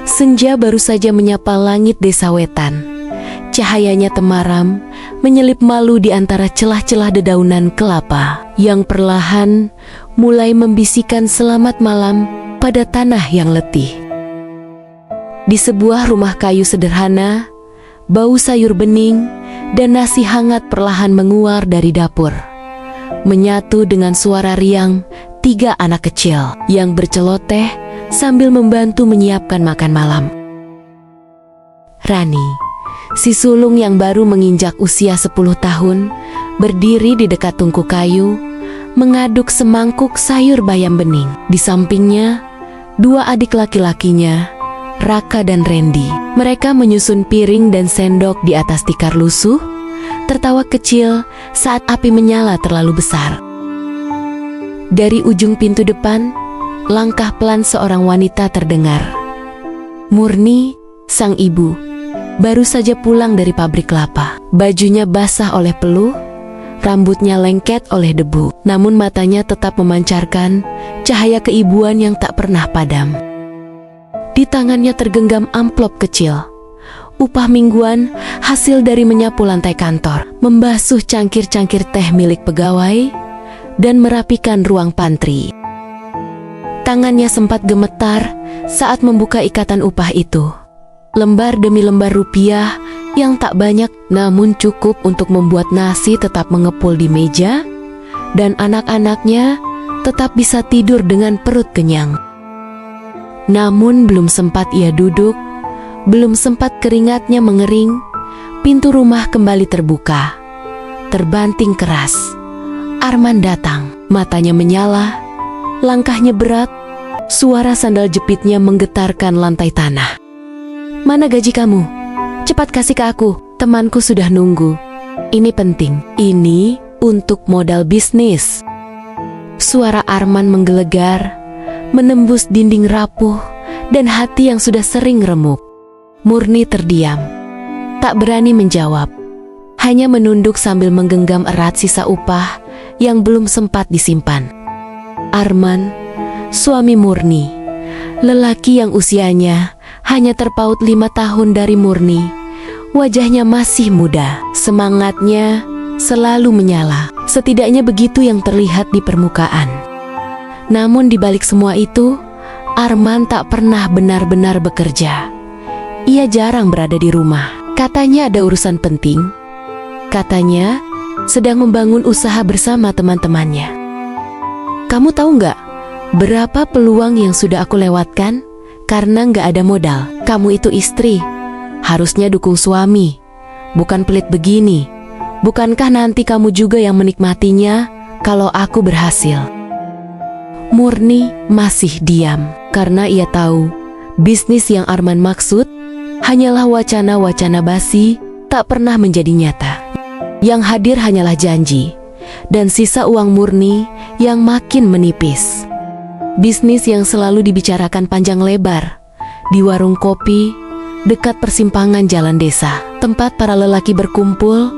Senja baru saja menyapa langit desa Wetan. Cahayanya temaram, menyelip malu di antara celah-celah dedaunan kelapa yang perlahan mulai membisikkan selamat malam pada tanah yang letih. Di sebuah rumah kayu sederhana, bau sayur bening dan nasi hangat perlahan menguar dari dapur, menyatu dengan suara riang 3 anak kecil yang berceloteh sambil membantu menyiapkan makan malam. Rani, si sulung yang baru menginjak usia 10 tahun, berdiri di dekat tungku kayu, mengaduk semangkuk sayur bayam bening. Di sampingnya, 2 adik laki-lakinya, Raka dan Randy. Mereka menyusun piring dan sendok di atas tikar lusuh, tertawa kecil saat api menyala terlalu besar. Dari ujung pintu depan, langkah pelan seorang wanita terdengar. Murni, sang ibu, baru saja pulang dari pabrik kelapa. Bajunya basah oleh peluh, rambutnya lengket oleh debu, namun matanya tetap memancarkan cahaya keibuan yang tak pernah padam. Di tangannya tergenggam amplop kecil, upah mingguan hasil dari menyapu lantai kantor, membasuh cangkir-cangkir teh milik pegawai, dan merapikan ruang pantry. Tangannya sempat gemetar saat membuka ikatan upah itu. Lembar demi lembar rupiah yang tak banyak namun cukup untuk membuat nasi tetap mengepul di meja, dan anak-anaknya tetap bisa tidur dengan perut kenyang. Namun belum sempat ia duduk, belum sempat keringatnya mengering, pintu rumah kembali terbuka. Terbanting keras. Arman datang, matanya menyala, langkahnya berat, suara sandal jepitnya menggetarkan lantai tanah. "Mana gaji kamu? Cepat kasih ke aku, temanku sudah nunggu. Ini penting, ini untuk modal bisnis." Suara Arman menggelegar, menembus dinding rapuh dan hati yang sudah sering remuk. Murni terdiam, tak berani menjawab, hanya menunduk sambil menggenggam erat sisa upah yang belum sempat disimpan. Arman, suami Murni, lelaki yang usianya hanya terpaut 5 tahun dari Murni, wajahnya masih muda, semangatnya selalu menyala, setidaknya begitu yang terlihat di permukaan. Namun di balik semua itu, Arman tak pernah benar-benar bekerja. Ia jarang berada di rumah. Katanya ada urusan penting. Katanya sedang membangun usaha bersama teman-temannya. Kamu tahu nggak berapa peluang yang sudah aku lewatkan karena nggak ada modal? Kamu itu istri, harusnya dukung suami, bukan pelit begini. Bukankah nanti kamu juga yang menikmatinya kalau aku berhasil? Murni masih diam karena ia tahu bisnis yang Arman maksud hanyalah wacana-wacana basi, tak pernah menjadi nyata. Yang hadir hanyalah janji dan sisa uang Murni yang makin menipis. Bisnis yang selalu dibicarakan panjang lebar di warung kopi dekat persimpangan jalan desa, tempat para lelaki berkumpul,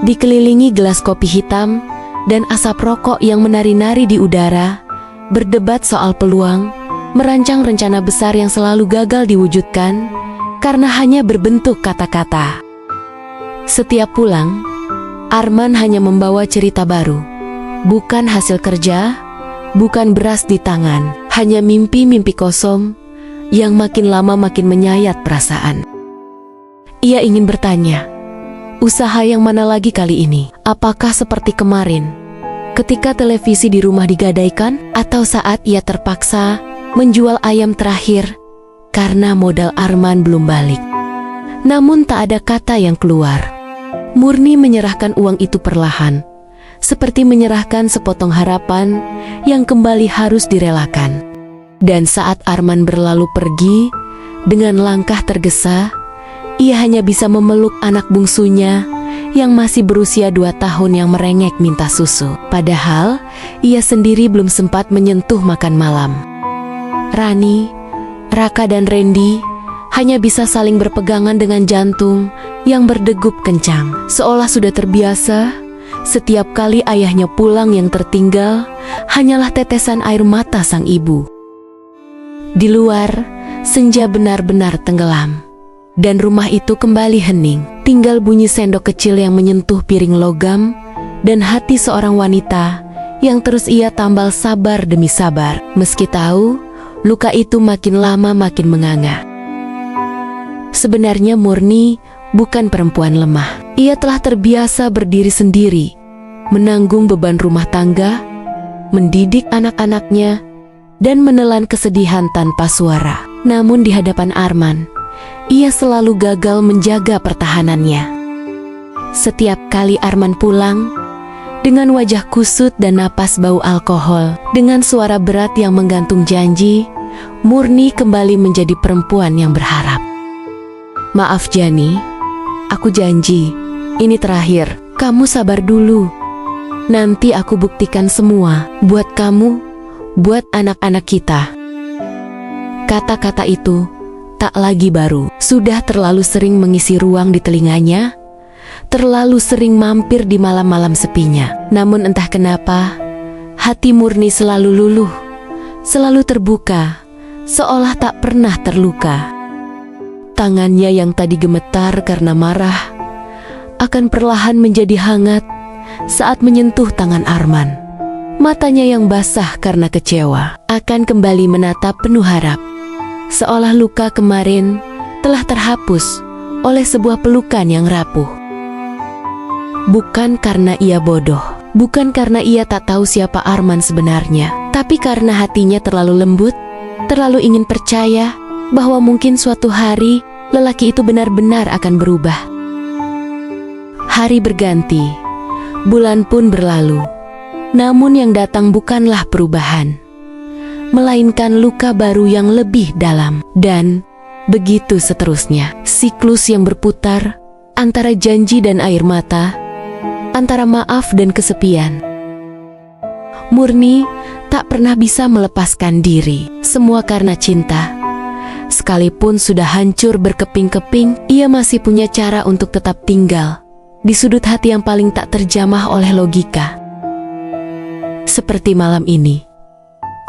dikelilingi gelas kopi hitam dan asap rokok yang menari-nari di udara, berdebat soal peluang, merancang rencana besar yang selalu gagal diwujudkan karena hanya berbentuk kata-kata. Setiap pulang, Arman hanya membawa cerita baru, bukan hasil kerja, bukan beras di tangan, hanya mimpi-mimpi kosong yang makin lama makin menyayat perasaan. Ia ingin bertanya, usaha yang mana lagi kali ini? Apakah seperti kemarin, ketika televisi di rumah digadaikan, atau saat ia terpaksa menjual ayam terakhir karena modal Arman belum balik? Namun tak ada kata yang keluar. Murni menyerahkan uang itu perlahan, seperti menyerahkan sepotong harapan yang kembali harus direlakan. Dan saat Arman berlalu pergi dengan langkah tergesa, ia hanya bisa memeluk anak bungsunya yang masih berusia 2 tahun yang merengek minta susu. Padahal ia sendiri belum sempat menyentuh makan malam. Rani, Raka dan Randy hanya bisa saling berpegangan dengan jantung yang berdegup kencang. Seolah sudah terbiasa, setiap kali ayahnya pulang yang tertinggal hanyalah tetesan air mata sang ibu. Di luar, senja benar-benar tenggelam. Dan rumah itu kembali hening. Tinggal bunyi sendok kecil yang menyentuh piring logam dan hati seorang wanita yang terus ia tambal sabar demi sabar. Meski tahu, luka itu makin lama makin menganga. Sebenarnya Murni bukan perempuan lemah. Ia telah terbiasa berdiri sendiri, menanggung beban rumah tangga, mendidik anak-anaknya, dan menelan kesedihan tanpa suara. Namun di hadapan Arman, ia selalu gagal menjaga pertahanannya. Setiap kali Arman pulang, dengan wajah kusut dan napas bau alkohol, dengan suara berat yang menggantung janji, Murni kembali menjadi perempuan yang berharap. Maaf Jani, aku janji, ini terakhir, kamu sabar dulu. Nanti aku buktikan semua, buat kamu, buat anak-anak kita. Kata-kata itu tak lagi baru, sudah terlalu sering mengisi ruang di telinganya, terlalu sering mampir di malam-malam sepinya. Namun entah kenapa, hati Murni selalu luluh, selalu terbuka, seolah tak pernah terluka. Tangannya yang tadi gemetar karena marah, akan perlahan menjadi hangat saat menyentuh tangan Arman. Matanya yang basah karena kecewa, akan kembali menatap penuh harap. Seolah luka kemarin telah terhapus oleh sebuah pelukan yang rapuh. Bukan karena ia bodoh, bukan karena ia tak tahu siapa Arman sebenarnya, tapi karena hatinya terlalu lembut, terlalu ingin percaya bahwa mungkin suatu hari lelaki itu benar-benar akan berubah. Hari berganti, bulan pun berlalu, namun yang datang bukanlah perubahan, melainkan luka baru yang lebih dalam. Dan begitu seterusnya, siklus yang berputar antara janji dan air mata, antara maaf dan kesepian. Murni tak pernah bisa melepaskan diri, semua karena cinta. Sekalipun sudah hancur berkeping-keping, ia masih punya cara untuk tetap tinggal di sudut hati yang paling tak terjamah oleh logika. Seperti malam ini,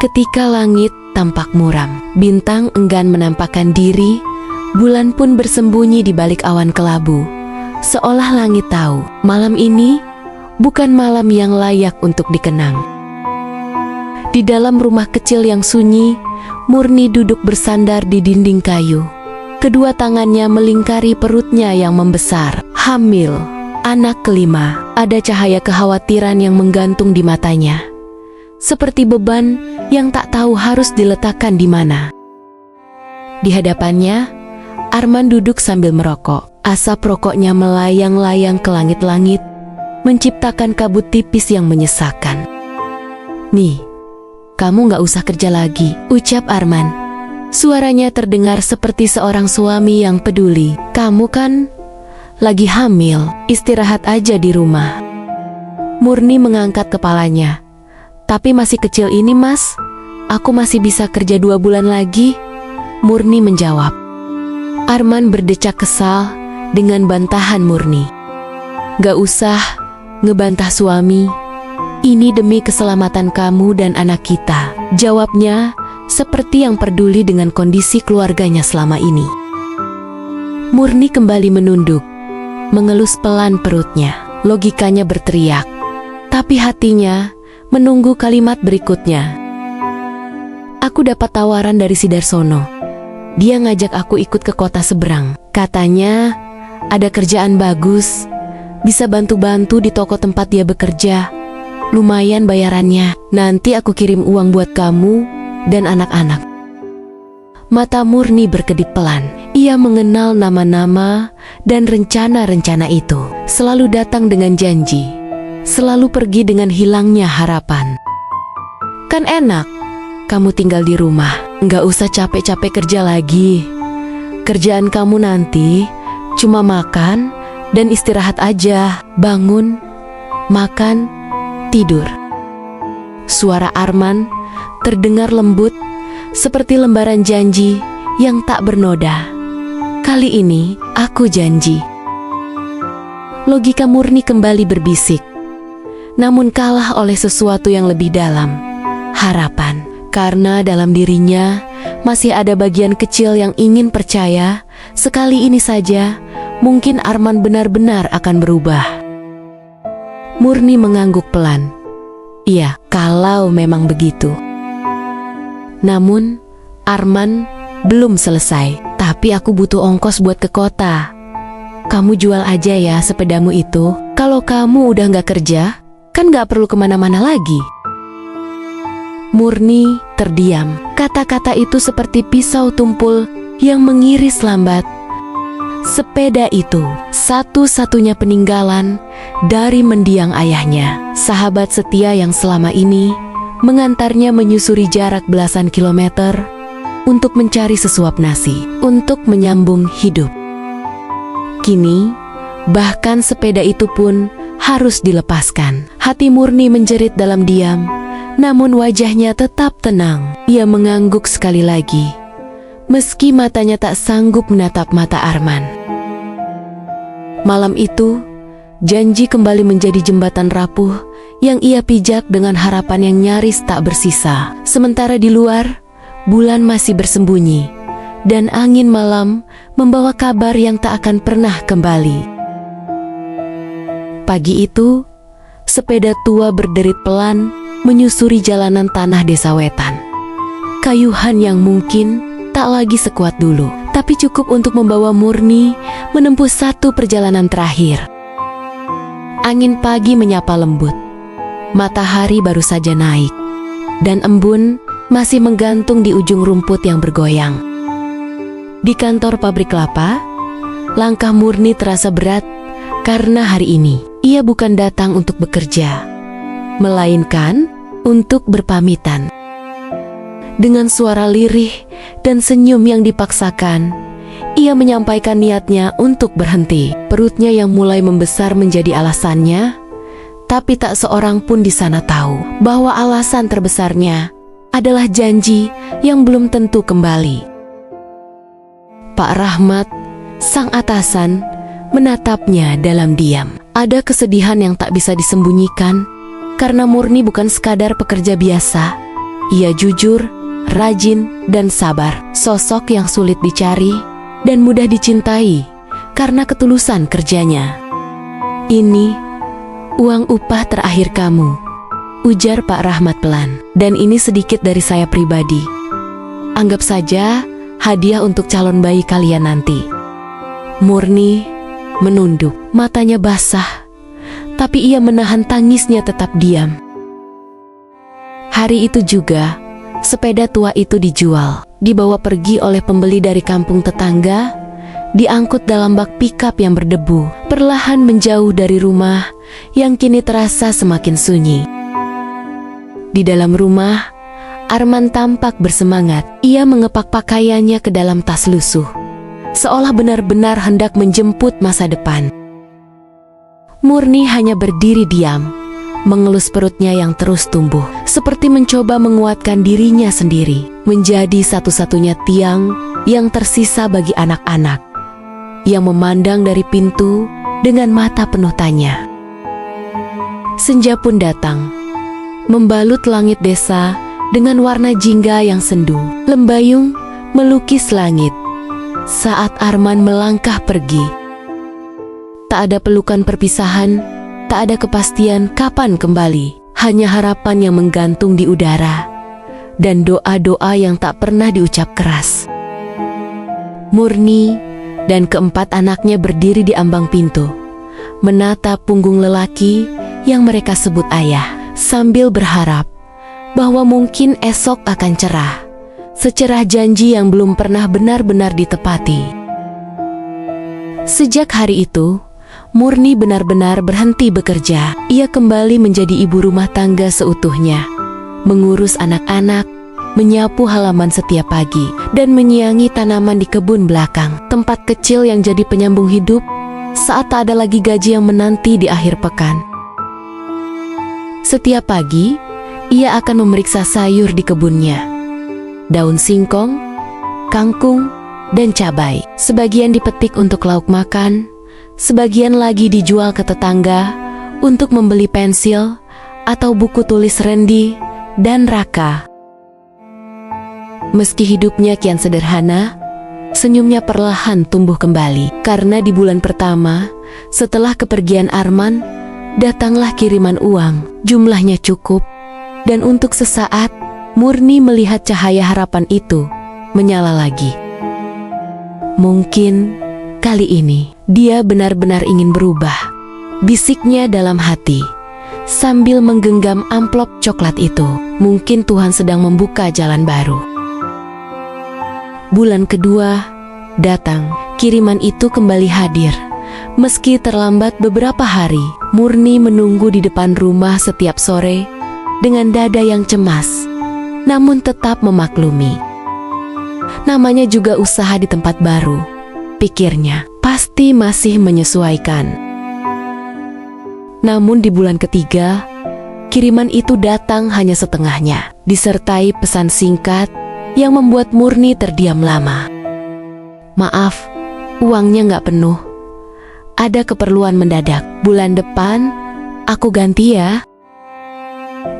ketika langit tampak muram, bintang enggan menampakkan diri, bulan pun bersembunyi di balik awan kelabu, seolah langit tahu malam ini bukan malam yang layak untuk dikenang. Di dalam rumah kecil yang sunyi, Murni duduk bersandar di dinding kayu. Kedua tangannya melingkari perutnya yang membesar. Hamil, anak kelima. Ada cahaya kekhawatiran yang menggantung di matanya, seperti beban yang tak tahu harus diletakkan di mana. Di hadapannya, Arman duduk sambil merokok. Asap rokoknya melayang-layang ke langit-langit, menciptakan kabut tipis yang menyesakan. "Nih, kamu gak usah kerja lagi," ucap Arman. Suaranya terdengar seperti seorang suami yang peduli. "Kamu kan lagi hamil, istirahat aja di rumah." Murni mengangkat kepalanya. "Tapi masih kecil ini mas, aku masih bisa kerja 2 bulan lagi," Murni menjawab. Arman berdecak kesal dengan bantahan Murni. "Gak usah ngebantah suami. Ini demi keselamatan kamu dan anak kita," jawabnya seperti yang peduli dengan kondisi keluarganya selama ini. Murni kembali menunduk, mengelus pelan perutnya. Logikanya berteriak, tapi hatinya menunggu kalimat berikutnya. "Aku dapat tawaran dari si Darsono. Dia ngajak aku ikut ke kota seberang. Katanya ada kerjaan bagus, bisa bantu-bantu di toko tempat dia bekerja. Lumayan bayarannya. Nanti aku kirim uang buat kamu dan anak-anak." Mata Murni berkedip pelan. Ia mengenal nama-nama dan rencana-rencana itu. Selalu datang dengan janji, selalu pergi dengan hilangnya harapan. "Kan enak, kamu tinggal di rumah, nggak usah capek-capek kerja lagi. Kerjaan kamu nanti cuma makan dan istirahat aja, bangun, makan, tidur." Suara Arman terdengar lembut, seperti lembaran janji yang tak bernoda. "Kali ini aku janji." Logika Murni kembali berbisik, namun kalah oleh sesuatu yang lebih dalam, harapan. Karena dalam dirinya masih ada bagian kecil yang ingin percaya, sekali ini saja, mungkin Arman benar-benar akan berubah. Murni mengangguk pelan. Iya, kalau memang begitu. Namun, Arman belum selesai. Tapi aku butuh ongkos buat ke kota. Kamu jual aja ya sepedamu itu. Kalau kamu udah gak kerja, kan gak perlu kemana-mana lagi. Murni terdiam. Kata-kata itu seperti pisau tumpul yang mengiris lambat. Sepeda itu satu-satunya peninggalan dari mendiang ayahnya, sahabat setia yang selama ini mengantarnya menyusuri jarak belasan kilometer untuk mencari sesuap nasi, untuk menyambung hidup. Kini, bahkan sepeda itu pun harus dilepaskan. Hati Murni menjerit dalam diam, namun wajahnya tetap tenang. Ia mengangguk sekali lagi, meski matanya tak sanggup menatap mata Arman. Malam itu, janji kembali menjadi jembatan rapuh yang ia pijak dengan harapan yang nyaris tak bersisa. Sementara di luar, bulan masih bersembunyi, dan angin malam membawa kabar yang tak akan pernah kembali. Pagi itu, sepeda tua berderit pelan menyusuri jalanan tanah desa Wetan. Kayuhan yang mungkin tak lagi sekuat dulu, tapi cukup untuk membawa Murni menempuh satu perjalanan terakhir. Angin pagi menyapa lembut. Matahari baru saja naik, dan embun masih menggantung di ujung rumput yang bergoyang. Di kantor pabrik kelapa, langkah Murni terasa berat karena hari ini ia bukan datang untuk bekerja, melainkan untuk berpamitan. Dengan suara lirih dan senyum yang dipaksakan, ia menyampaikan niatnya untuk berhenti. Perutnya yang mulai membesar menjadi alasannya, tapi tak seorang pun di sana tahu bahwa alasan terbesarnya adalah janji yang belum tentu kembali. Pak Rahmat, sang atasan, menatapnya dalam diam. Ada kesedihan yang tak bisa disembunyikan, karena Murni bukan sekadar pekerja biasa. Ia jujur, rajin, dan sabar. Sosok yang sulit dicari dan mudah dicintai karena ketulusan kerjanya. Ini uang upah terakhir kamu, ujar Pak Rahmat pelan. Dan ini sedikit dari saya pribadi. Anggap saja hadiah untuk calon bayi kalian nanti. Murni menunduk, matanya basah, tapi ia menahan tangisnya tetap diam. Hari itu juga, sepeda tua itu dijual, dibawa pergi oleh pembeli dari kampung tetangga, diangkut dalam bak pikap yang berdebu, perlahan menjauh dari rumah yang kini terasa semakin sunyi. Di dalam rumah, Arman tampak bersemangat. Ia mengepak pakaiannya ke dalam tas lusuh, seolah benar-benar hendak menjemput masa depan. Murni hanya berdiri diam, mengelus perutnya yang terus tumbuh, seperti mencoba menguatkan dirinya sendiri, menjadi satu-satunya tiang yang tersisa bagi anak-anak yang memandang dari pintu dengan mata penuh tanya. Senja pun datang, membalut langit desa dengan warna jingga yang sendu. Lembayung melukis langit saat Arman melangkah pergi. Tak ada pelukan perpisahan, tak ada kepastian kapan kembali, hanya harapan yang menggantung di udara dan doa-doa yang tak pernah diucap keras. Murni dan keempat anaknya berdiri di ambang pintu, menatap punggung lelaki yang mereka sebut ayah, sambil berharap bahwa mungkin esok akan cerah, secerah janji yang belum pernah benar-benar ditepati. Sejak hari itu, Murni benar-benar berhenti bekerja. Ia kembali menjadi ibu rumah tangga seutuhnya, mengurus anak-anak, menyapu halaman setiap pagi, dan menyiangi tanaman di kebun belakang, tempat kecil yang jadi penyambung hidup saat tak ada lagi gaji yang menanti di akhir pekan. Setiap pagi, ia akan memeriksa sayur di kebunnya. Daun singkong, kangkung, dan cabai. Sebagian dipetik untuk lauk makan, sebagian lagi dijual ke tetangga untuk membeli pensil atau buku tulis Randy dan Raka. Meski hidupnya kian sederhana, senyumnya perlahan tumbuh kembali. Karena di bulan pertama, setelah kepergian Arman, datanglah kiriman uang. Jumlahnya cukup, dan untuk sesaat, Murni melihat cahaya harapan itu menyala lagi. Mungkin kali ini dia benar-benar ingin berubah, bisiknya dalam hati, sambil menggenggam amplop coklat itu. Mungkin Tuhan sedang membuka jalan baru. Bulan kedua datang, kiriman itu kembali hadir. Meski terlambat beberapa hari, Murni menunggu di depan rumah setiap sore dengan dada yang cemas, namun tetap memaklumi. Namanya juga usaha di tempat baru, pikirnya, pasti masih menyesuaikan. Namun di bulan ketiga, kiriman itu datang hanya setengahnya, disertai pesan singkat yang membuat Murni terdiam lama. Maaf, uangnya nggak penuh. Ada keperluan mendadak. Bulan depan, aku ganti ya.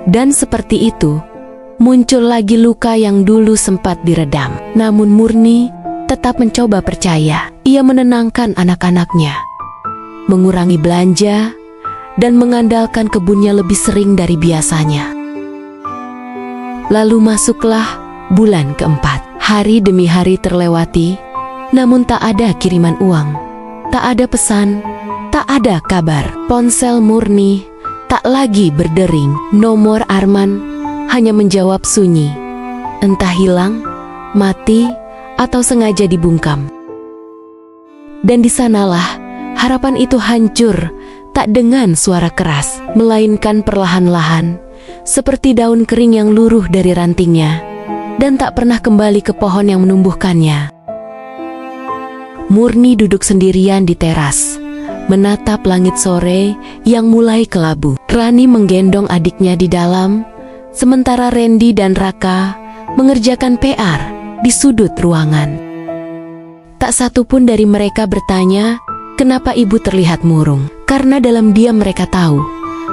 Dan seperti itu, muncul lagi luka yang dulu sempat diredam. Namun Murni tetap mencoba percaya. Ia menenangkan anak-anaknya, mengurangi belanja, dan mengandalkan kebunnya lebih sering dari biasanya. Lalu masuklah bulan keempat. Hari demi hari terlewati, namun tak ada kiriman uang, tak ada pesan, tak ada kabar. Ponsel Murni tak lagi berdering. Nomor Arman hanya menjawab sunyi, entah hilang, mati, atau sengaja dibungkam. Dan di sanalah harapan itu hancur, tak dengan suara keras, melainkan perlahan-lahan, seperti daun kering yang luruh dari rantingnya dan tak pernah kembali ke pohon yang menumbuhkannya. Murni duduk sendirian di teras, menatap langit sore yang mulai kelabu. Rani menggendong adiknya di dalam, sementara Randy dan Raka mengerjakan PR di sudut ruangan. Tak satu pun dari mereka bertanya, kenapa ibu terlihat murung? Karena dalam diam mereka tahu,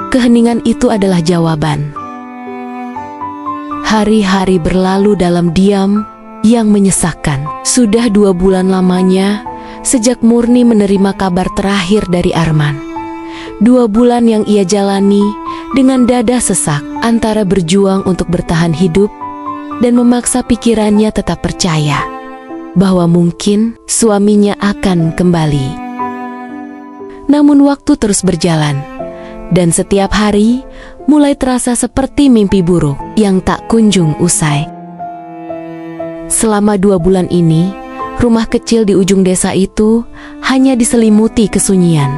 keheningan itu adalah jawaban. Hari-hari berlalu dalam diam yang menyesakkan. Sudah 2 bulan lamanya sejak Murni menerima kabar terakhir dari Arman. 2 bulan yang ia jalani dengan dada sesak antara berjuang untuk bertahan hidup dan memaksa pikirannya tetap percaya bahwa mungkin suaminya akan kembali. Namun waktu terus berjalan, dan setiap hari mulai terasa seperti mimpi buruk yang tak kunjung usai. Selama 2 bulan ini, rumah kecil di ujung desa itu hanya diselimuti kesunyian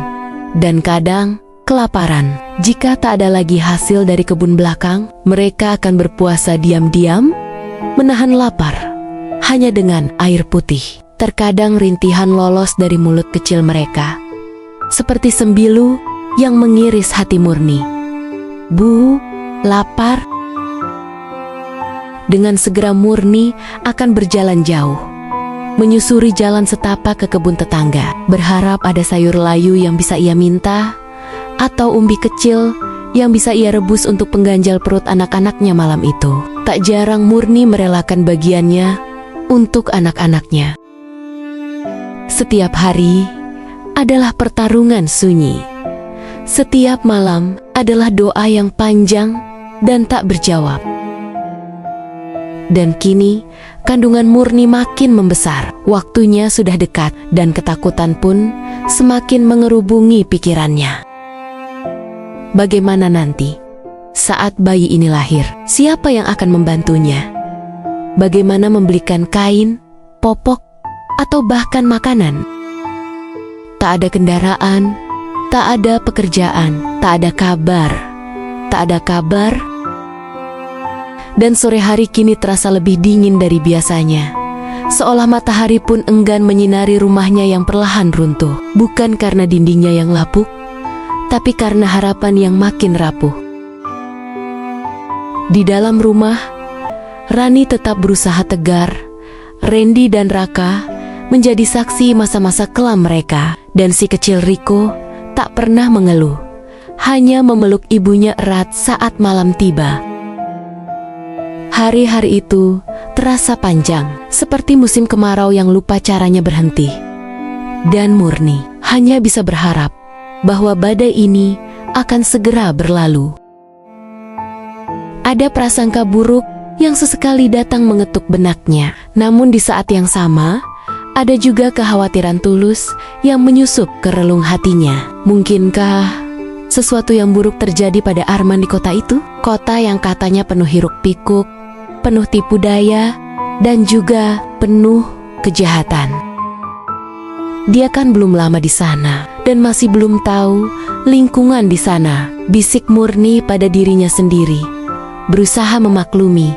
dan kadang kelaparan. Jika tak ada lagi hasil dari kebun belakang, mereka akan berpuasa diam-diam, menahan lapar hanya dengan air putih. Terkadang rintihan lolos dari mulut kecil mereka, seperti sembilu yang mengiris hati Murni. Bu, lapar. Dengan segera Murni akan berjalan jauh, menyusuri jalan setapak ke kebun tetangga, berharap ada sayur layu yang bisa ia minta, atau umbi kecil yang bisa ia rebus untuk pengganjal perut anak-anaknya malam itu. Tak jarang Murni merelakan bagiannya untuk anak-anaknya. Setiap hari adalah pertarungan sunyi. Setiap malam adalah doa yang panjang dan tak berjawab. Dan kini, kandungan Murni makin membesar. Waktunya sudah dekat dan ketakutan pun semakin mengerubungi pikirannya. Bagaimana nanti saat bayi ini lahir? Siapa yang akan membantunya? Bagaimana membelikan kain, popok, atau bahkan makanan? Tak ada kendaraan, tak ada pekerjaan, tak ada kabar, tak ada kabar. Dan sore hari kini terasa lebih dingin dari biasanya, seolah matahari pun enggan menyinari rumahnya yang perlahan runtuh. Bukan karena dindingnya yang lapuk, tapi karena harapan yang makin rapuh. Di dalam rumah, Rani tetap berusaha tegar. Randy dan Raka menjadi saksi masa-masa kelam mereka. Dan si kecil Riko tak pernah mengeluh, hanya memeluk ibunya erat saat malam tiba. Hari-hari itu terasa panjang, seperti musim kemarau yang lupa caranya berhenti. Dan Murni hanya bisa berharap bahwa badai ini akan segera berlalu. Ada prasangka buruk yang sesekali datang mengetuk benaknya. Namun di saat yang sama, ada juga kekhawatiran tulus yang menyusup ke relung hatinya. Mungkinkah sesuatu yang buruk terjadi pada Arman di kota itu? Kota yang katanya penuh hiruk-pikuk, penuh tipu daya, dan juga penuh kejahatan. Dia kan belum lama di sana dan masih belum tahu lingkungan di sana. Bisik Murni pada dirinya sendiri, berusaha memaklumi,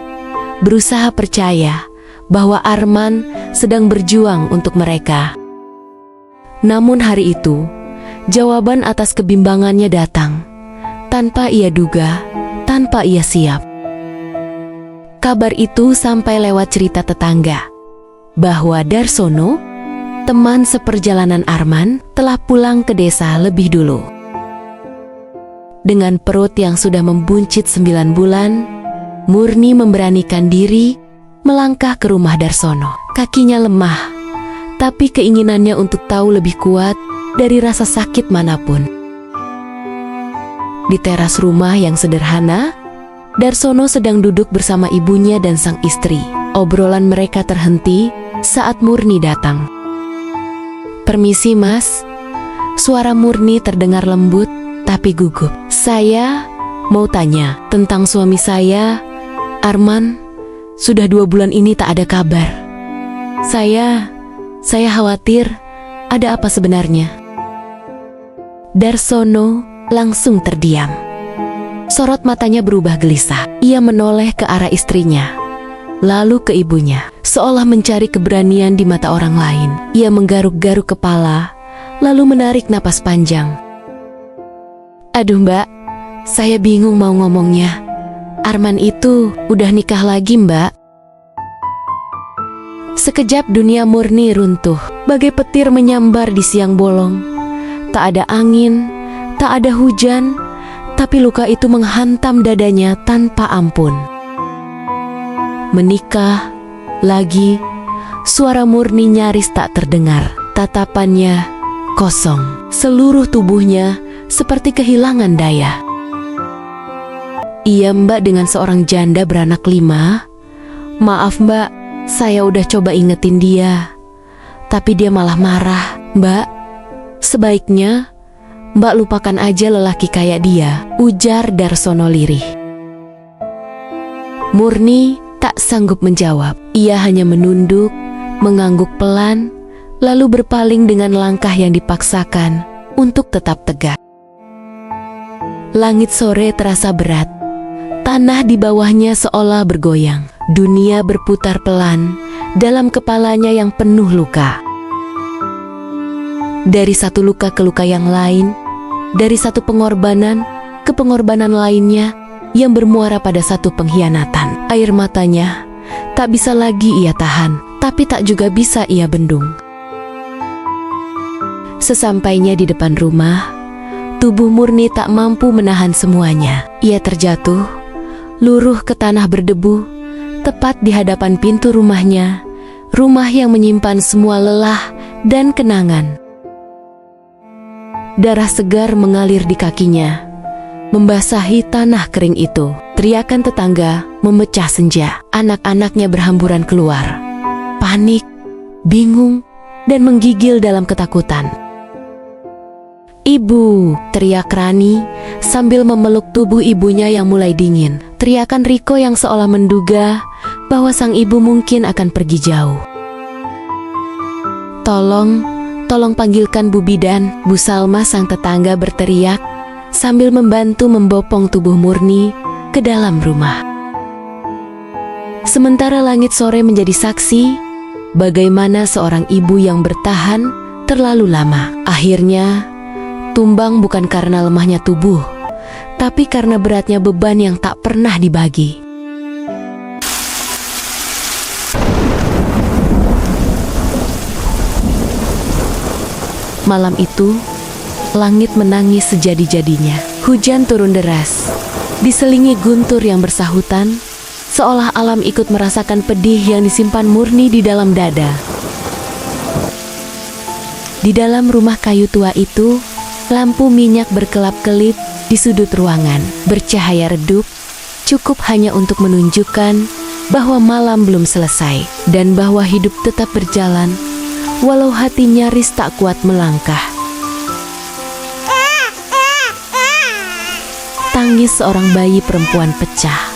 berusaha percaya bahwa Arman sedang berjuang untuk mereka. Namun hari itu, jawaban atas kebimbangannya datang tanpa ia duga, tanpa ia siap. Kabar itu sampai lewat cerita tetangga bahwa Darsono, teman seperjalanan Arman, telah pulang ke desa lebih dulu. Dengan perut yang sudah membuncit 9 bulan, Murni memberanikan diri melangkah ke rumah Darsono. Kakinya lemah, tapi keinginannya untuk tahu lebih kuat dari rasa sakit manapun. Di teras rumah yang sederhana, Darsono sedang duduk bersama ibunya dan sang istri. Obrolan mereka terhenti saat Murni datang. "Permisi, Mas." Suara Murni terdengar lembut tapi gugup. "Saya mau tanya tentang suami saya, Arman. Sudah 2 bulan ini tak ada kabar. Saya khawatir ada apa sebenarnya?" Darsono langsung terdiam. Sorot matanya berubah gelisah. Ia menoleh ke arah istrinya, lalu ke ibunya, seolah mencari keberanian di mata orang lain. Ia menggaruk-garuk kepala, lalu menarik napas panjang. "Aduh Mbak, saya bingung mau ngomongnya. Arman itu udah nikah lagi, Mbak." Sekejap dunia Murni runtuh, bagai petir menyambar di siang bolong. Tak ada angin, tak ada hujan, tapi luka itu menghantam dadanya tanpa ampun. Menikah lagi, suara Murni nyaris tak terdengar. Tatapannya kosong, seluruh tubuhnya seperti kehilangan daya. "Iya Mbak, dengan seorang janda beranak 5. Maaf Mbak, saya udah coba ingetin dia, tapi dia malah marah. Mbak, sebaiknya Mbak lupakan aja lelaki kayak dia," ujar Darsono lirih. Murni tak sanggup menjawab. Ia hanya menunduk, mengangguk pelan, lalu berpaling dengan langkah yang dipaksakan untuk tetap tegak. Langit sore terasa berat. Tanah di bawahnya seolah bergoyang. Dunia berputar pelan dalam kepalanya yang penuh luka. Dari satu luka ke luka yang lain, dari satu pengorbanan ke pengorbanan lainnya yang bermuara pada satu pengkhianatan. Air matanya tak bisa lagi ia tahan, tapi tak juga bisa ia bendung. Sesampainya di depan rumah, tubuh Murni tak mampu menahan semuanya. Ia terjatuh, luruh ke tanah berdebu, tepat di hadapan pintu rumahnya, rumah yang menyimpan semua lelah dan kenangan. Darah segar mengalir di kakinya, membasahi tanah kering itu. Teriakan tetangga memecah senja. Anak-anaknya berhamburan keluar, panik, bingung, dan menggigil dalam ketakutan. "Ibu!" teriak Rani sambil memeluk tubuh ibunya yang mulai dingin. Teriakan Riko yang seolah menduga bahwa sang ibu mungkin akan pergi jauh. Tolong panggilkan Bu Bidan." Bu Salma sang tetangga berteriak sambil membantu membopong tubuh Murni ke dalam rumah. Sementara langit sore menjadi saksi bagaimana seorang ibu yang bertahan terlalu lama akhirnya tumbang, bukan karena lemahnya tubuh, tapi karena beratnya beban yang tak pernah dibagi. Malam itu, langit menangis sejadi-jadinya. Hujan turun deras, diselingi guntur yang bersahutan, seolah alam ikut merasakan pedih yang disimpan Murni di dalam dada. Di dalam rumah kayu tua itu, lampu minyak berkelap-kelip di sudut ruangan, bercahaya redup, cukup hanya untuk menunjukkan bahwa malam belum selesai dan bahwa hidup tetap berjalan, walau hati nyaris tak kuat melangkah. Tangis seorang bayi perempuan pecah,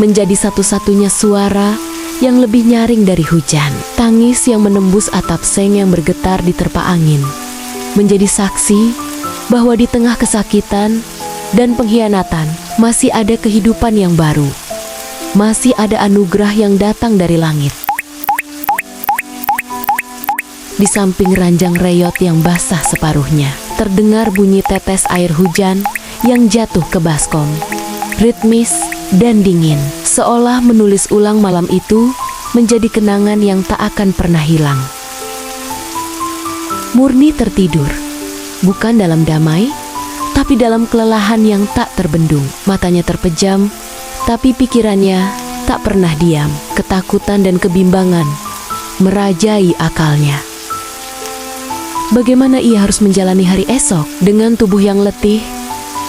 menjadi satu-satunya suara yang lebih nyaring dari hujan. Tangis yang menembus atap seng yang bergetar diterpa angin, menjadi saksi bahwa di tengah kesakitan dan pengkhianatan masih ada kehidupan yang baru. Masih ada anugerah yang datang dari langit. Di samping ranjang reyot yang basah separuhnya, terdengar bunyi tetes air hujan yang jatuh ke baskom, ritmis dan dingin, seolah menulis ulang malam itu menjadi kenangan yang tak akan pernah hilang. Murni tertidur, bukan dalam damai, tapi dalam kelelahan yang tak terbendung. Matanya terpejam, tapi pikirannya tak pernah diam. Ketakutan dan kebimbangan merajai akalnya. Bagaimana ia harus menjalani hari esok dengan tubuh yang letih,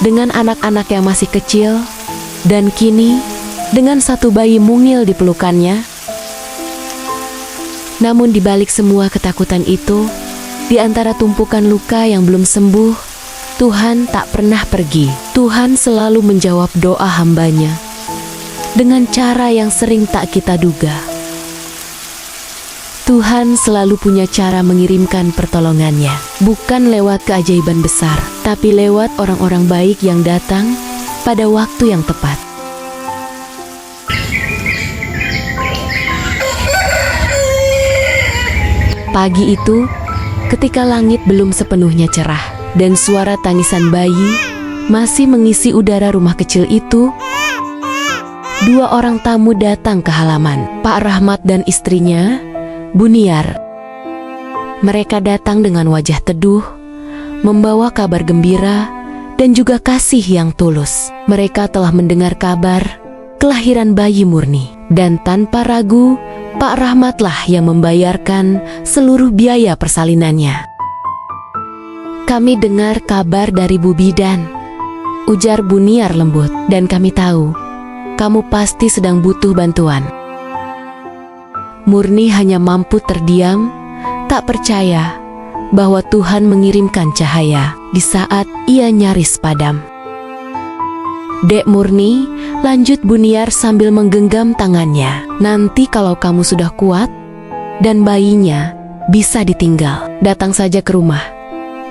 dengan anak-anak yang masih kecil, dan kini dengan satu bayi mungil di pelukannya? Namun di balik semua ketakutan itu, di antara tumpukan luka yang belum sembuh, Tuhan tak pernah pergi. Tuhan selalu menjawab doa hambanya dengan cara yang sering tak kita duga. Tuhan selalu punya cara mengirimkan pertolongannya, bukan lewat keajaiban besar, tapi lewat orang-orang baik yang datang pada waktu yang tepat. Pagi itu, ketika langit belum sepenuhnya cerah dan suara tangisan bayi masih mengisi udara rumah kecil itu, dua orang tamu datang ke halaman, Pak Rahmat dan istrinya, Buniar. Mereka datang dengan wajah teduh, membawa kabar gembira dan juga kasih yang tulus. Mereka telah mendengar kabar kelahiran bayi Murni, dan tanpa ragu, Pak Rahmatlah yang membayarkan seluruh biaya persalinannya. Kami dengar kabar dari Bu Bidan, ujar Buniar lembut, dan kami tahu kamu pasti sedang butuh bantuan. Murni hanya mampu terdiam, tak percaya bahwa Tuhan mengirimkan cahaya di saat ia nyaris padam. Dek Murni, lanjut Buniar sambil menggenggam tangannya. Nanti kalau kamu sudah kuat dan bayinya bisa ditinggal, datang saja ke rumah.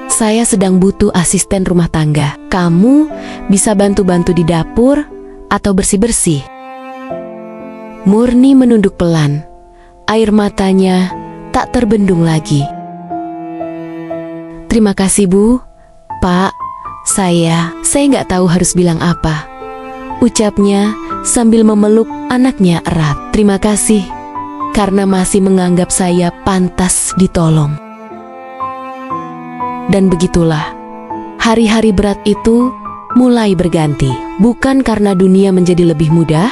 Saya sedang butuh asisten rumah tangga. Kamu bisa bantu-bantu di dapur atau bersih-bersih. Murni menunduk pelan. Air matanya tak terbendung lagi. Terima kasih Bu, Pak. Saya nggak tahu harus bilang apa, ucapnya sambil memeluk anaknya erat. Terima kasih karena masih menganggap saya pantas ditolong. Dan begitulah, hari-hari berat itu mulai berganti. Bukan karena dunia menjadi lebih mudah,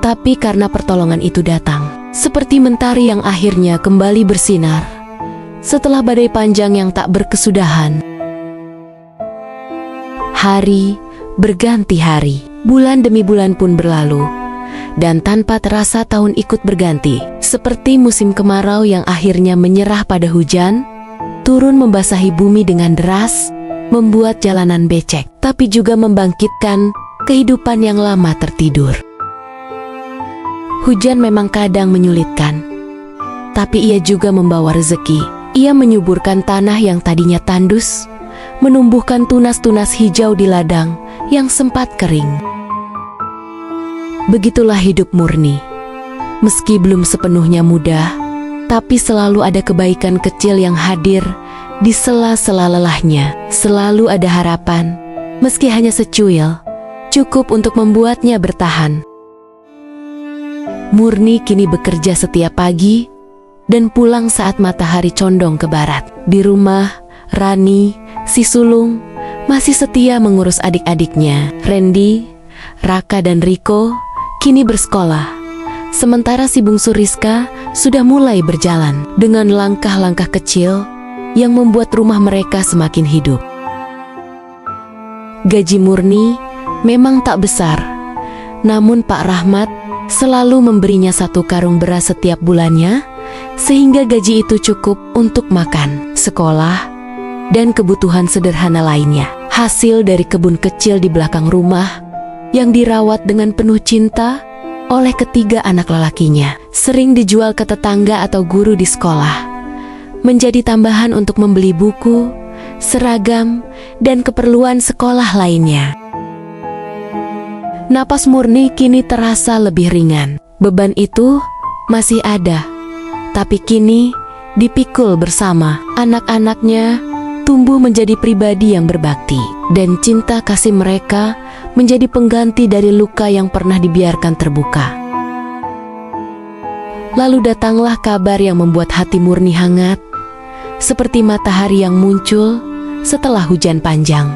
tapi karena pertolongan itu datang. Seperti mentari yang akhirnya kembali bersinar setelah badai panjang yang tak berkesudahan. Hari berganti hari, bulan demi bulan pun berlalu, dan tanpa terasa tahun ikut berganti. Seperti musim kemarau yang akhirnya menyerah pada hujan, turun membasahi bumi dengan deras, membuat jalanan becek, tapi juga membangkitkan kehidupan yang lama tertidur. Hujan memang kadang menyulitkan, tapi ia juga membawa rezeki. Ia menyuburkan tanah yang tadinya tandus, menumbuhkan tunas-tunas hijau di ladang yang sempat kering. Begitulah hidup Murni. Meski belum sepenuhnya mudah, tapi selalu ada kebaikan kecil yang hadir di sela-sela lelahnya. Selalu ada harapan, meski hanya secuil, cukup untuk membuatnya bertahan. Murni kini bekerja setiap pagi dan pulang saat matahari condong ke barat. Di rumah, Rani, si sulung, masih setia mengurus adik-adiknya. Randy, Raka dan Riko kini bersekolah, sementara si bungsu Rizka sudah mulai berjalan dengan langkah-langkah kecil yang membuat rumah mereka semakin hidup. Gaji Murni memang tak besar, namun Pak Rahmat selalu memberinya 1 karung beras setiap bulannya, sehingga gaji itu cukup untuk makan, sekolah, dan kebutuhan sederhana lainnya. Hasil dari kebun kecil di belakang rumah yang dirawat dengan penuh cinta oleh ketiga anak lelakinya, sering dijual ke tetangga atau guru di sekolah, menjadi tambahan untuk membeli buku, seragam, dan keperluan sekolah lainnya. Napas Murni kini terasa lebih ringan. Beban itu masih ada, tapi kini dipikul bersama. Anak-anaknya tumbuh menjadi pribadi yang berbakti, dan cinta kasih mereka menjadi pengganti dari luka yang pernah dibiarkan terbuka. Lalu datanglah kabar yang membuat hati Murni hangat, seperti matahari yang muncul setelah hujan panjang.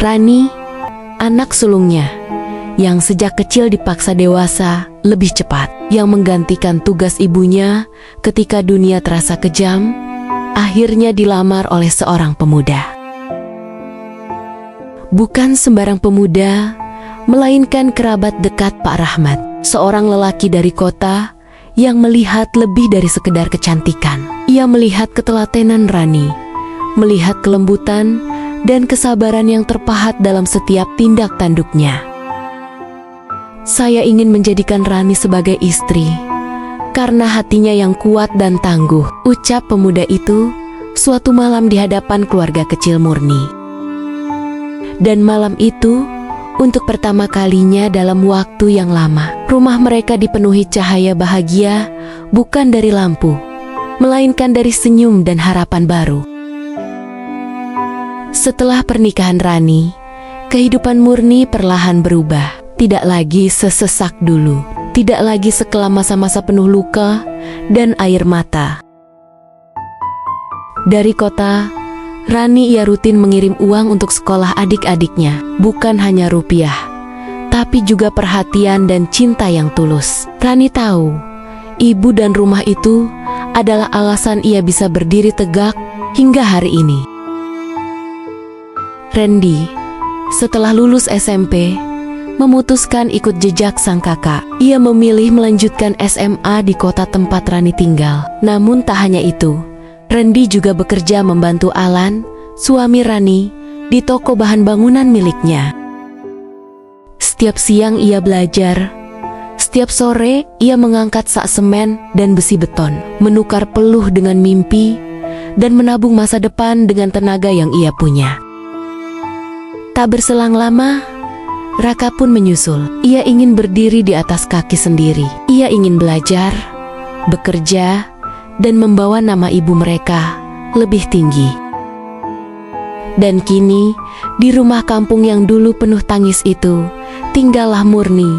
Rani, anak sulungnya, yang sejak kecil dipaksa dewasa lebih cepat, yang menggantikan tugas ibunya ketika dunia terasa kejam, akhirnya dilamar oleh seorang pemuda. Bukan sembarang pemuda, melainkan kerabat dekat Pak Rahmat, seorang lelaki dari kota yang melihat lebih dari sekedar kecantikan. Ia melihat ketelatenan Rani, melihat kelembutan dan kesabaran yang terpahat dalam setiap tindak tanduknya. Saya ingin menjadikan Rani sebagai istri, karena hatinya yang kuat dan tangguh, ucap pemuda itu suatu malam di hadapan keluarga kecil Murni. Dan malam itu, untuk pertama kalinya dalam waktu yang lama, rumah mereka dipenuhi cahaya bahagia, bukan dari lampu, melainkan dari senyum dan harapan baru. Setelah pernikahan Rani, kehidupan Murni perlahan berubah. Tidak lagi sesesak dulu, tidak lagi sekelam masa-masa penuh luka dan air mata. Dari kota, Rani ia rutin mengirim uang untuk sekolah adik-adiknya, bukan hanya rupiah, tapi juga perhatian dan cinta yang tulus. Rani tahu, ibu dan rumah itu adalah alasan ia bisa berdiri tegak hingga hari ini. Randy, setelah lulus SMP, memutuskan ikut jejak sang kakak. Ia memilih melanjutkan SMA di kota tempat Rani tinggal. Namun tak hanya itu, Randy juga bekerja membantu Alan, suami Rani, di toko bahan bangunan miliknya. Setiap siang ia belajar, setiap sore ia mengangkat sak semen dan besi beton, menukar peluh dengan mimpi, dan menabung masa depan dengan tenaga yang ia punya. Tak berselang lama, Raka pun menyusul. Ia ingin berdiri di atas kaki sendiri. Ia ingin belajar, bekerja, dan membawa nama ibu mereka lebih tinggi. Dan kini, di rumah kampung yang dulu penuh tangis itu, tinggallah Murni,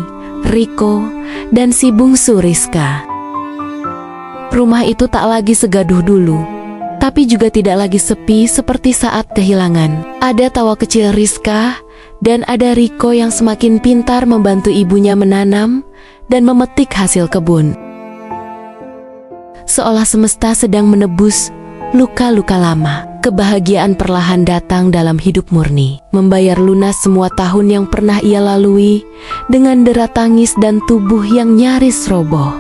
Riko, dan si bungsu Rizka. Rumah itu tak lagi segaduh dulu, tapi juga tidak lagi sepi seperti saat kehilangan. Ada tawa kecil Rizka, dan ada Riko yang semakin pintar membantu ibunya menanam dan memetik hasil kebun. Seolah semesta sedang menebus luka-luka lama, kebahagiaan perlahan datang dalam hidup Murni, membayar lunas semua tahun yang pernah ia lalui dengan derat tangis dan tubuh yang nyaris roboh.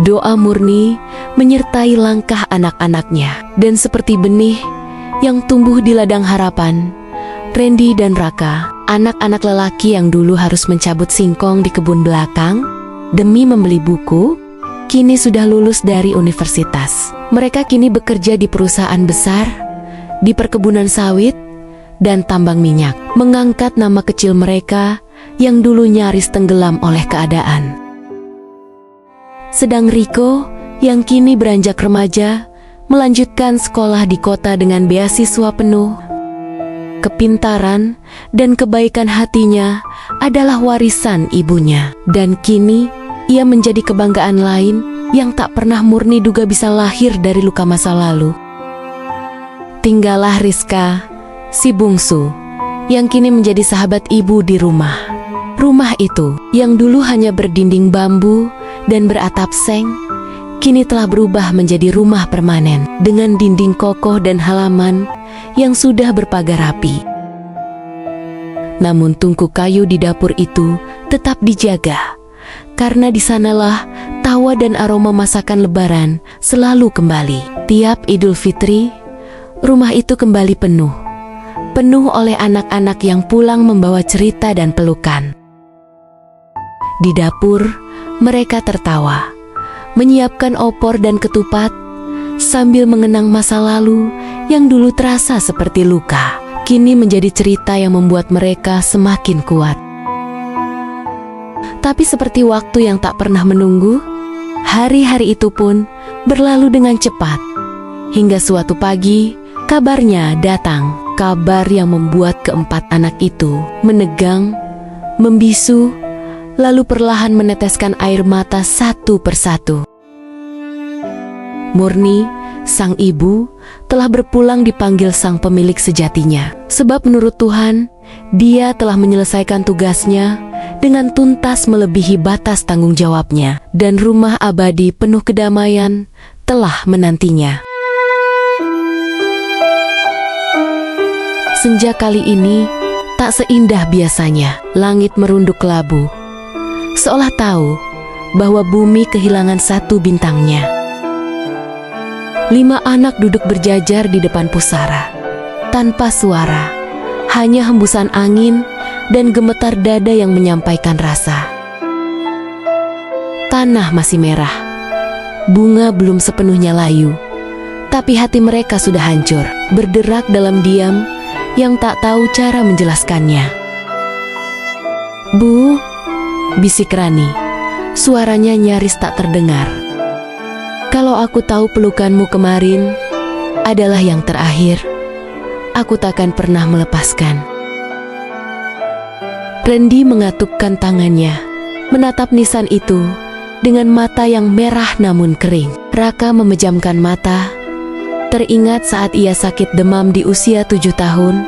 Doa Murni menyertai langkah anak-anaknya, dan seperti benih yang tumbuh di ladang harapan, Randy dan Raka, anak-anak lelaki yang dulu harus mencabut singkong di kebun belakang demi membeli buku, kini sudah lulus dari universitas. Mereka kini bekerja di perusahaan besar, di perkebunan sawit, dan tambang minyak, mengangkat nama kecil mereka yang dulu nyaris tenggelam oleh keadaan. Sedang Riko, yang kini beranjak remaja, melanjutkan sekolah di kota dengan beasiswa penuh. Kepintaran dan kebaikan hatinya adalah warisan ibunya, dan kini ia menjadi kebanggaan lain yang tak pernah Murni duga bisa lahir dari luka masa lalu. Tinggallah Rizka, si bungsu, yang kini menjadi sahabat ibu di rumah. Rumah itu, yang dulu hanya berdinding bambu dan beratap seng, kini telah berubah menjadi rumah permanen dengan dinding kokoh dan halaman yang sudah berpagar rapi. Namun tungku kayu di dapur itu tetap dijaga, karena di sanalah tawa dan aroma masakan Lebaran selalu kembali. Tiap Idul Fitri, rumah itu kembali penuh oleh anak-anak yang pulang membawa cerita dan pelukan. Di dapur, mereka tertawa, menyiapkan opor dan ketupat, sambil mengenang masa lalu yang dulu terasa seperti luka, kini menjadi cerita yang membuat mereka semakin kuat. Tapi seperti waktu yang tak pernah menunggu, hari-hari itu pun berlalu dengan cepat. Hingga suatu pagi, kabarnya datang. Kabar yang membuat keempat anak itu menegang, membisu, lalu perlahan meneteskan air mata satu persatu. Murni, sang ibu, telah berpulang dipanggil sang pemilik sejatinya. Sebab menurut Tuhan, dia telah menyelesaikan tugasnya dengan tuntas melebihi batas tanggung jawabnya, dan rumah abadi penuh kedamaian telah menantinya. Senja kali ini tak seindah biasanya. Langit merunduk kelabu, seolah tahu bahwa bumi kehilangan satu bintangnya. 5 anak duduk berjajar di depan pusara, tanpa suara, hanya hembusan angin dan gemetar dada yang menyampaikan rasa. Tanah masih merah, bunga belum sepenuhnya layu, tapi hati mereka sudah hancur, berderak dalam diam yang tak tahu cara menjelaskannya. "Bu," bisik Rani, suaranya nyaris tak terdengar. "Kalau aku tahu pelukanmu kemarin adalah yang terakhir, aku takkan pernah melepaskan." Rendi mengatupkan tangannya, menatap nisan itu dengan mata yang merah namun kering. Raka memejamkan mata, teringat saat ia sakit demam di usia 7 tahun,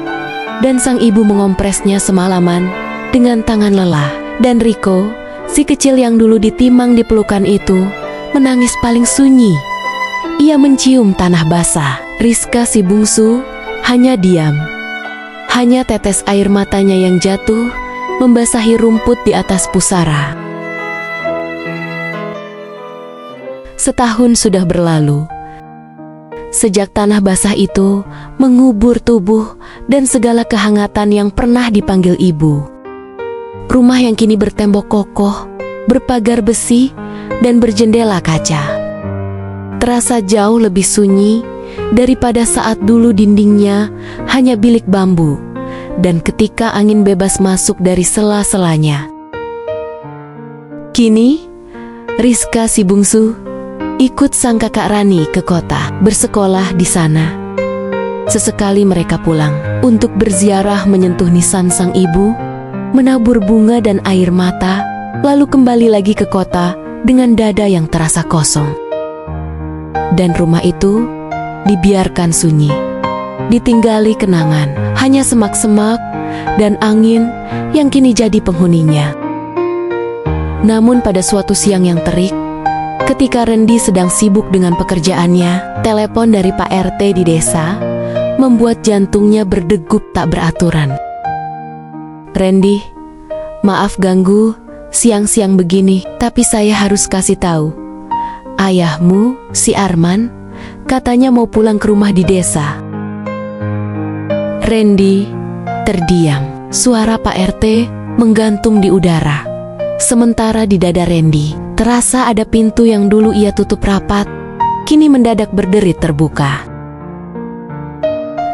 dan sang ibu mengompresnya semalaman dengan tangan lelah. Dan Riko, si kecil yang dulu ditimang di pelukan itu, menangis paling sunyi. Ia mencium tanah basah. Rizka si bungsu hanya diam. Hanya tetes air matanya yang jatuh membasahi rumput di atas pusara. Setahun sudah berlalu sejak tanah basah itu mengubur tubuh dan segala kehangatan yang pernah dipanggil ibu. Rumah yang kini bertembok kokoh, berpagar besi, dan berjendela kaca terasa jauh lebih sunyi daripada saat dulu dindingnya hanya bilik bambu, dan ketika angin bebas masuk dari sela-selanya. Kini, Rizka si bungsu ikut sang kakak Rani ke kota, bersekolah di sana. Sesekali mereka pulang untuk berziarah menyentuh nisan sang ibu, menabur bunga dan air mata, lalu kembali lagi ke kota dengan dada yang terasa kosong. Dan rumah itu dibiarkan sunyi, ditinggali kenangan, hanya semak-semak dan angin yang kini jadi penghuninya. Namun pada suatu siang yang terik, ketika Rendi sedang sibuk dengan pekerjaannya, telepon dari Pak RT di desa membuat jantungnya berdegup tak beraturan. "Rendi, maaf ganggu siang-siang begini, tapi saya harus kasih tahu. Ayahmu, si Arman, katanya mau pulang ke rumah di desa." Rendi terdiam. Suara Pak RT menggantung di udara. Sementara di dada Rendi terasa ada pintu yang dulu ia tutup rapat, kini mendadak berderit terbuka.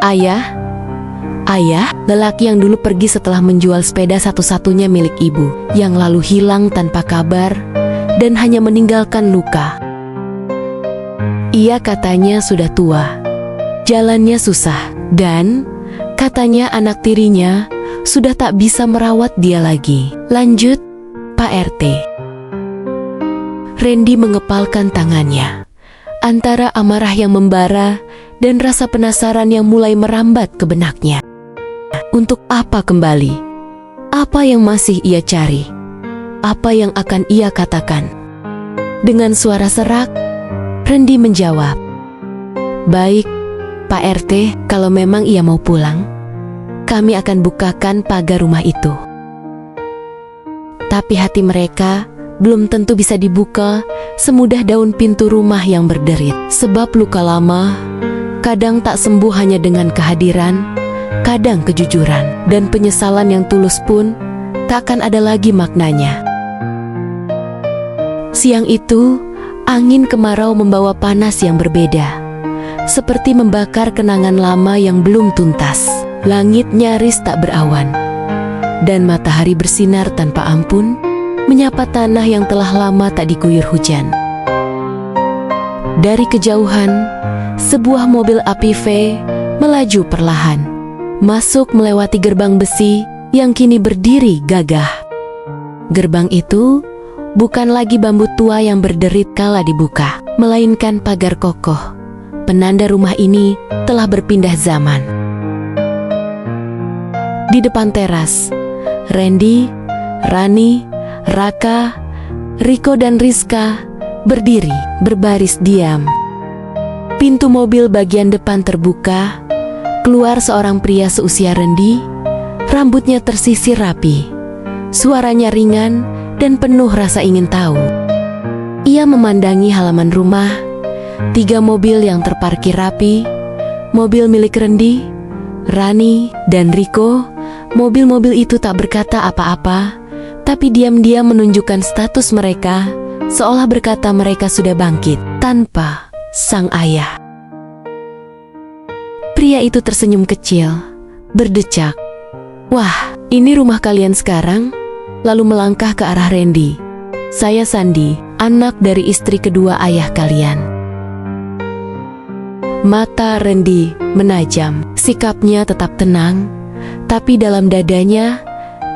"Ayah, ayah," lelaki yang dulu pergi setelah menjual sepeda satu-satunya milik ibu, yang lalu hilang tanpa kabar dan hanya meninggalkan luka. Ia katanya sudah tua, jalannya susah, dan katanya anak tirinya sudah tak bisa merawat dia lagi. Lanjut, Pak RT. Rendi mengepalkan tangannya, antara amarah yang membara dan rasa penasaran yang mulai merambat ke benaknya. Untuk apa kembali? Apa yang masih ia cari? Apa yang akan ia katakan? Dengan suara serak, Rendi menjawab, "Baik, Pak RT, kalau memang ia mau pulang, kami akan bukakan pagar rumah itu." Tapi hati mereka belum tentu bisa dibuka semudah daun pintu rumah yang berderit. Sebab luka lama kadang tak sembuh hanya dengan kehadiran, kadang kejujuran, dan penyesalan yang tulus pun tak akan ada lagi maknanya. Siang itu, angin kemarau membawa panas yang berbeda, seperti membakar kenangan lama yang belum tuntas. Langit nyaris tak berawan, dan matahari bersinar tanpa ampun, menyapa tanah yang telah lama tak diguyur hujan. Dari kejauhan, sebuah mobil APV melaju perlahan, masuk melewati gerbang besi yang kini berdiri gagah. Gerbang itu bukan lagi bambu tua yang berderit kala dibuka, melainkan pagar kokoh, penanda rumah ini telah berpindah zaman. Di depan teras, Rendi, Rani, Raka, Riko dan Rizka berdiri berbaris diam. Pintu mobil bagian depan terbuka, keluar seorang pria seusia Rendi, rambutnya tersisir rapi, suaranya ringan dan penuh rasa ingin tahu. Ia memandangi halaman rumah, 3 mobil yang terparkir rapi, mobil milik Rendi, Rani, dan Riko. Mobil-mobil itu tak berkata apa-apa, tapi diam-diam menunjukkan status mereka, seolah berkata mereka sudah bangkit tanpa sang ayah. Pria itu tersenyum kecil, berdecak. "Wah, ini rumah kalian sekarang?" Lalu melangkah ke arah Rendi. "Saya Sandi, anak dari istri kedua ayah kalian." Mata Rendi menajam, sikapnya tetap tenang, tapi dalam dadanya,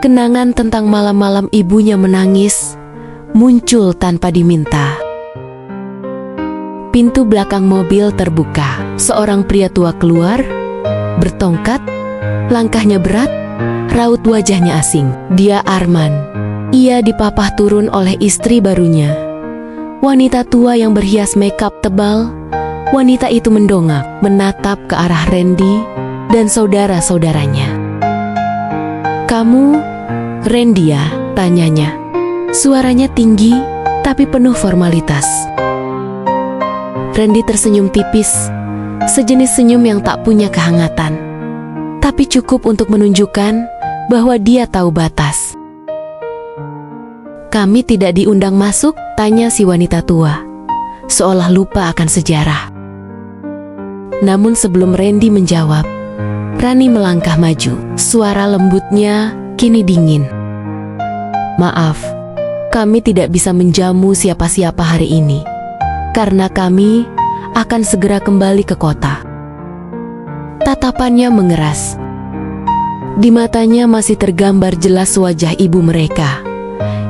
kenangan tentang malam-malam ibunya menangis muncul tanpa diminta. Pintu belakang mobil terbuka. Seorang pria tua keluar, bertongkat, langkahnya berat, raut wajahnya asing. Dia Arman. Ia dipapah turun oleh istri barunya, wanita tua yang berhias makeup tebal. Wanita itu mendongak, menatap ke arah Rendi dan saudara-saudaranya. "Kamu Rendi ya?" tanyanya. Suaranya tinggi tapi penuh formalitas. Rendi tersenyum tipis, sejenis senyum yang tak punya kehangatan, tapi cukup untuk menunjukkan bahwa dia tahu batas. "Kami tidak diundang masuk?" tanya si wanita tua, seolah lupa akan sejarah. Namun sebelum Rendi menjawab, Rani melangkah maju. Suara lembutnya kini dingin. "Maaf, kami tidak bisa menjamu siapa-siapa hari ini, karena kami akan segera kembali ke kota." Tatapannya mengeras. Di matanya masih tergambar jelas wajah ibu mereka,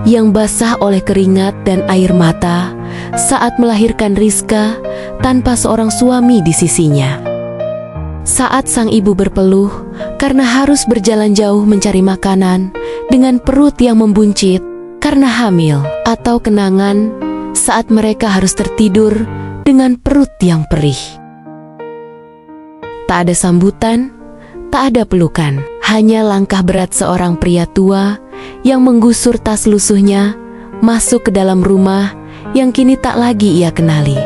yang basah oleh keringat dan air mata saat melahirkan Rizka tanpa seorang suami di sisinya. Saat sang ibu berpeluh karena harus berjalan jauh mencari makanan dengan perut yang membuncit karena hamil, atau kenangan saat mereka harus tertidur dengan perut yang perih. Tak ada sambutan, tak ada pelukan, hanya langkah berat seorang pria tua yang menggusur tas lusuhnya masuk ke dalam rumah yang kini tak lagi ia kenali.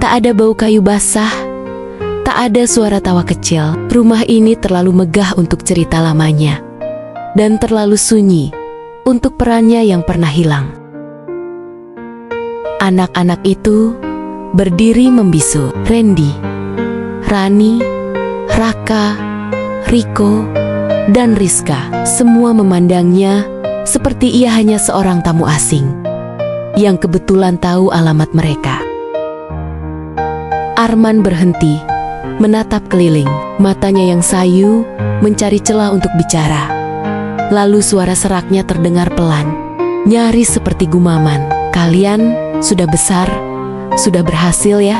Tak ada bau kayu basah, tak ada suara tawa kecil. Rumah ini terlalu megah untuk cerita lamanya, dan terlalu sunyi untuk perannya yang pernah hilang. Anak-anak itu berdiri membisu. Rendi, Rani, Raka, Riko, dan Rizka semua memandangnya seperti ia hanya seorang tamu asing yang kebetulan tahu alamat mereka. Arman berhenti, menatap keliling, matanya yang sayu mencari celah untuk bicara. Lalu suara seraknya terdengar pelan, nyaris seperti gumaman. "Kalian sudah besar, sudah berhasil ya?"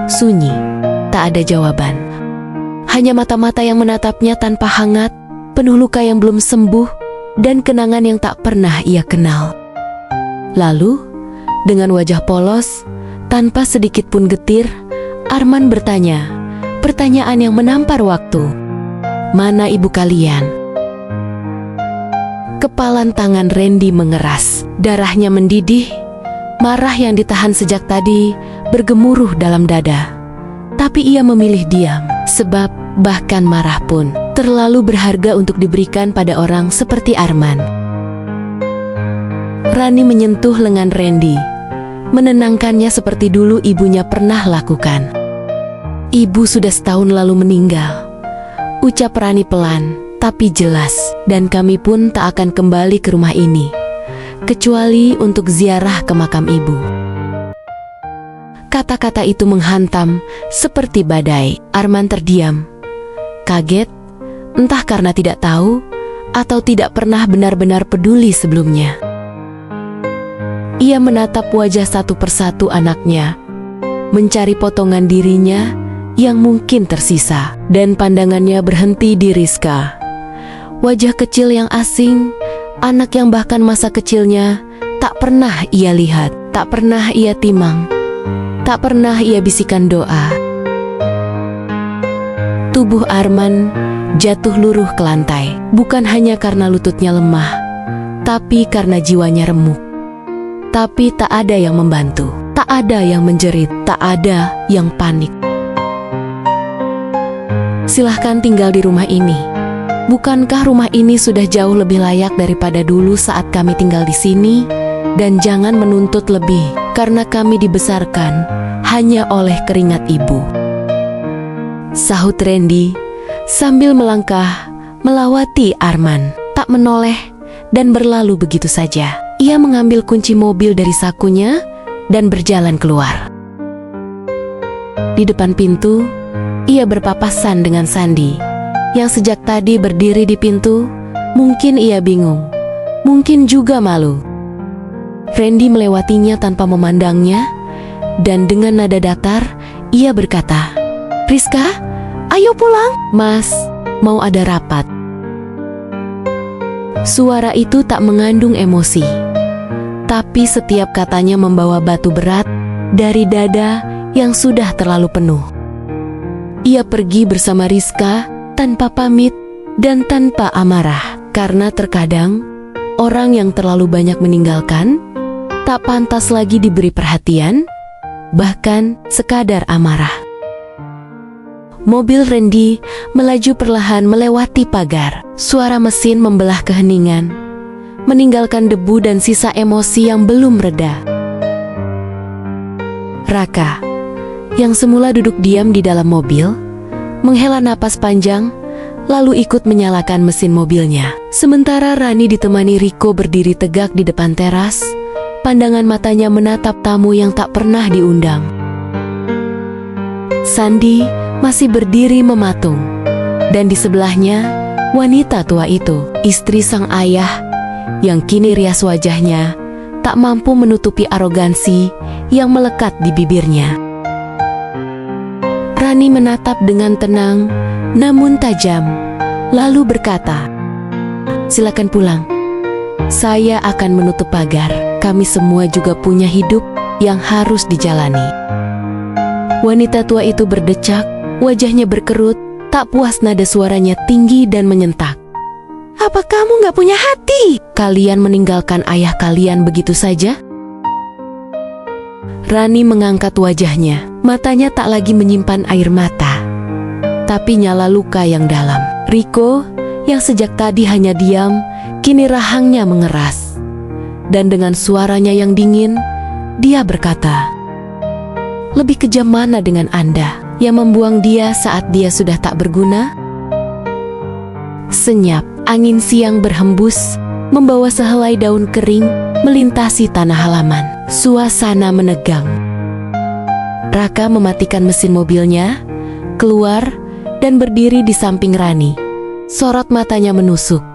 Sunyi, tak ada jawaban. Hanya mata-mata yang menatapnya tanpa hangat, penuh luka yang belum sembuh, dan kenangan yang tak pernah ia kenal. Lalu, dengan wajah polos, tanpa sedikit pun getir, Arman bertanya, pertanyaan yang menampar waktu. "Mana ibu kalian?" Kepalan tangan Randy mengeras, darahnya mendidih, marah yang ditahan sejak tadi bergemuruh dalam dada. Tapi ia memilih diam, sebab bahkan marah pun terlalu berharga untuk diberikan pada orang seperti Arman. Rani menyentuh lengan Randy, menenangkannya seperti dulu ibunya pernah lakukan. "Ibu sudah setahun lalu meninggal," ucap Rani pelan tapi jelas, "dan kami pun tak akan kembali ke rumah ini, kecuali untuk ziarah ke makam ibu." Kata-kata itu menghantam seperti badai. Arman terdiam, kaget, entah karena tidak tahu atau tidak pernah benar-benar peduli sebelumnya. Ia menatap wajah satu persatu anaknya, mencari potongan dirinya yang mungkin tersisa, dan pandangannya berhenti di Rizka. Wajah kecil yang asing, anak yang bahkan masa kecilnya tak pernah ia lihat, tak pernah ia timang, tak pernah ia bisikan doa. Tubuh Arman jatuh luruh ke lantai, bukan hanya karena lututnya lemah, tapi karena jiwanya remuk. Tapi tak ada yang membantu, tak ada yang menjerit, tak ada yang panik. "Silahkan tinggal di rumah ini. Bukankah rumah ini sudah jauh lebih layak daripada dulu saat kami tinggal di sini? Dan jangan menuntut lebih, karena kami dibesarkan hanya oleh keringat ibu," sahut Randy sambil melangkah melawati Arman, tak menoleh dan berlalu begitu saja. Ia mengambil kunci mobil dari sakunya dan berjalan keluar. Di depan pintu, ia berpapasan dengan Sandi, yang sejak tadi berdiri di pintu. Mungkin ia bingung, mungkin juga malu. Randy melewatinya tanpa memandangnya, dan dengan nada datar, ia berkata, "Rizka, ayo pulang." "Mas, mau ada rapat." Suara itu tak mengandung emosi, tapi setiap katanya membawa batu berat dari dada yang sudah terlalu penuh. Ia pergi bersama Rizka tanpa pamit dan tanpa amarah, karena terkadang orang yang terlalu banyak meninggalkan tak pantas lagi diberi perhatian, bahkan sekadar amarah. Mobil Randy melaju perlahan melewati pagar. Suara mesin membelah keheningan, meninggalkan debu dan sisa emosi yang belum reda. Raka, yang semula duduk diam di dalam mobil, menghela napas panjang, lalu ikut menyalakan mesin mobilnya. Sementara Rani ditemani Riko berdiri tegak di depan teras, pandangan matanya menatap tamu yang tak pernah diundang. Sandi masih berdiri mematung, dan di sebelahnya wanita tua itu, istri sang ayah, yang kini rias wajahnya tak mampu menutupi arogansi yang melekat di bibirnya. Rani menatap dengan tenang namun tajam, lalu berkata, "Silakan pulang. Saya akan menutup pagar. Kami semua juga punya hidup yang harus dijalani." Wanita tua itu berdecak, wajahnya berkerut, tak puas nada suaranya tinggi dan menyentak. "Apa kamu gak punya hati? Kalian meninggalkan ayah kalian begitu saja?" Rani mengangkat wajahnya, matanya tak lagi menyimpan air mata, tapi nyala luka yang dalam. Riko, yang sejak tadi hanya diam, kini rahangnya mengeras. Dan dengan suaranya yang dingin, dia berkata, "Lebih kejam mana dengan Anda yang membuang dia saat dia sudah tak berguna?" Senyap, angin siang berhembus, membawa sehelai daun kering melintasi tanah halaman. Suasana menegang. Raka mematikan mesin mobilnya, keluar, dan berdiri di samping Rani. Sorot matanya menusuk.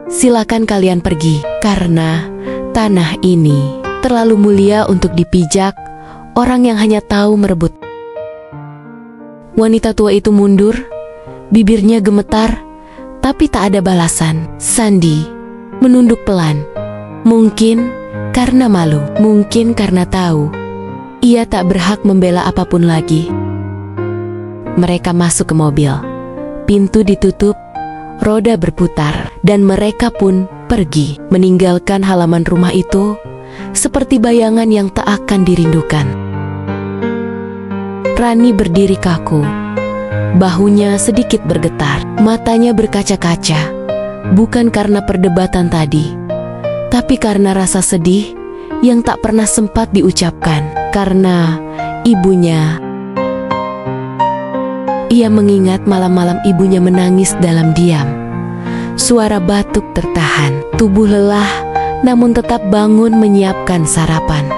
"Silakan kalian pergi, karena tanah ini terlalu mulia untuk dipijak orang yang hanya tahu merebut." Wanita tua itu mundur, Bibirnya gemetar, tapi tak ada balasan. Sandi menunduk pelan. Mungkin karena malu, mungkin karena tahu ia tak berhak membela apapun lagi. Mereka masuk ke mobil. Pintu ditutup, roda berputar, dan mereka pun pergi, meninggalkan halaman rumah itu seperti bayangan yang tak akan dirindukan. Rani berdiri kaku, bahunya sedikit bergetar, matanya berkaca-kaca, bukan karena perdebatan tadi, tapi karena rasa sedih yang tak pernah sempat diucapkan, karena ibunya. Ia mengingat malam-malam ibunya menangis dalam diam. Suara batuk tertahan, tubuh lelah, namun tetap bangun menyiapkan sarapan.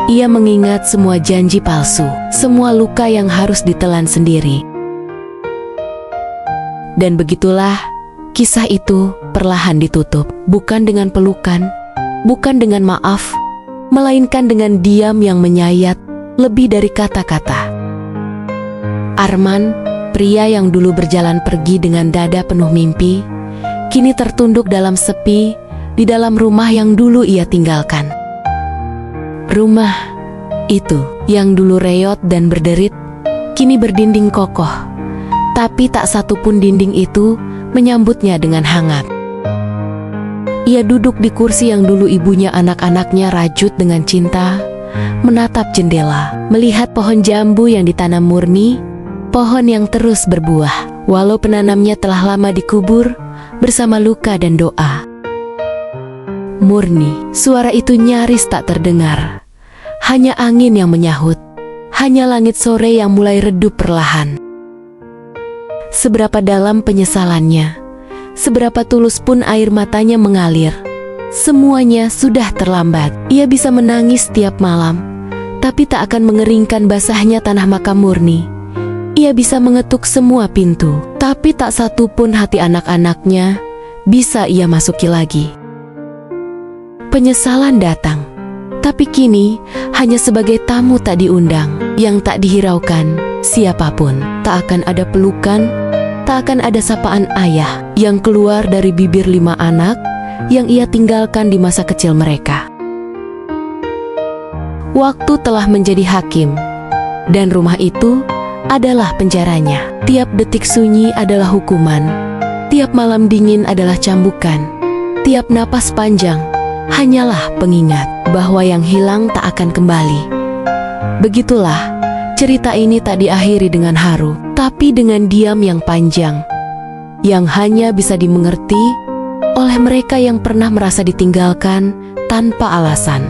Ia mengingat semua janji palsu, semua luka yang harus ditelan sendiri. Dan begitulah, kisah itu perlahan ditutup, bukan dengan pelukan, bukan dengan maaf, melainkan dengan diam yang menyayat lebih dari kata-kata. Arman, pria yang dulu berjalan pergi dengan dada penuh mimpi, kini tertunduk dalam sepi di dalam rumah yang dulu ia tinggalkan. Rumah itu yang dulu reot dan berderit, kini berdinding kokoh, tapi tak satu pun dinding itu menyambutnya dengan hangat. Ia duduk di kursi yang dulu ibunya anak-anaknya rajut dengan cinta, menatap jendela, melihat pohon jambu yang ditanam murni, pohon yang terus berbuah, walau penanamnya telah lama dikubur bersama luka dan doa. Murni, suara itu nyaris tak terdengar. Hanya angin yang menyahut, hanya langit sore yang mulai redup perlahan. Seberapa dalam penyesalannya, seberapa tulus pun air matanya mengalir, semuanya sudah terlambat. Ia bisa menangis setiap malam, tapi tak akan mengeringkan basahnya tanah makam Murni. Ia bisa mengetuk semua pintu, tapi tak satu pun hati anak-anaknya bisa ia masuki lagi. Penyesalan datang, tapi kini hanya sebagai tamu tak diundang, yang tak dihiraukan siapapun. Tak akan ada pelukan, tak akan ada sapaan ayah yang keluar dari bibir 5 anak yang ia tinggalkan di masa kecil mereka. Waktu telah menjadi hakim, dan rumah itu adalah penjaranya. Tiap detik sunyi adalah hukuman, tiap malam dingin adalah cambukan, tiap napas panjang hanyalah pengingat bahwa yang hilang tak akan kembali. Begitulah, cerita ini tak diakhiri dengan haru, tapi dengan diam yang panjang, yang hanya bisa dimengerti oleh mereka yang pernah merasa ditinggalkan tanpa alasan.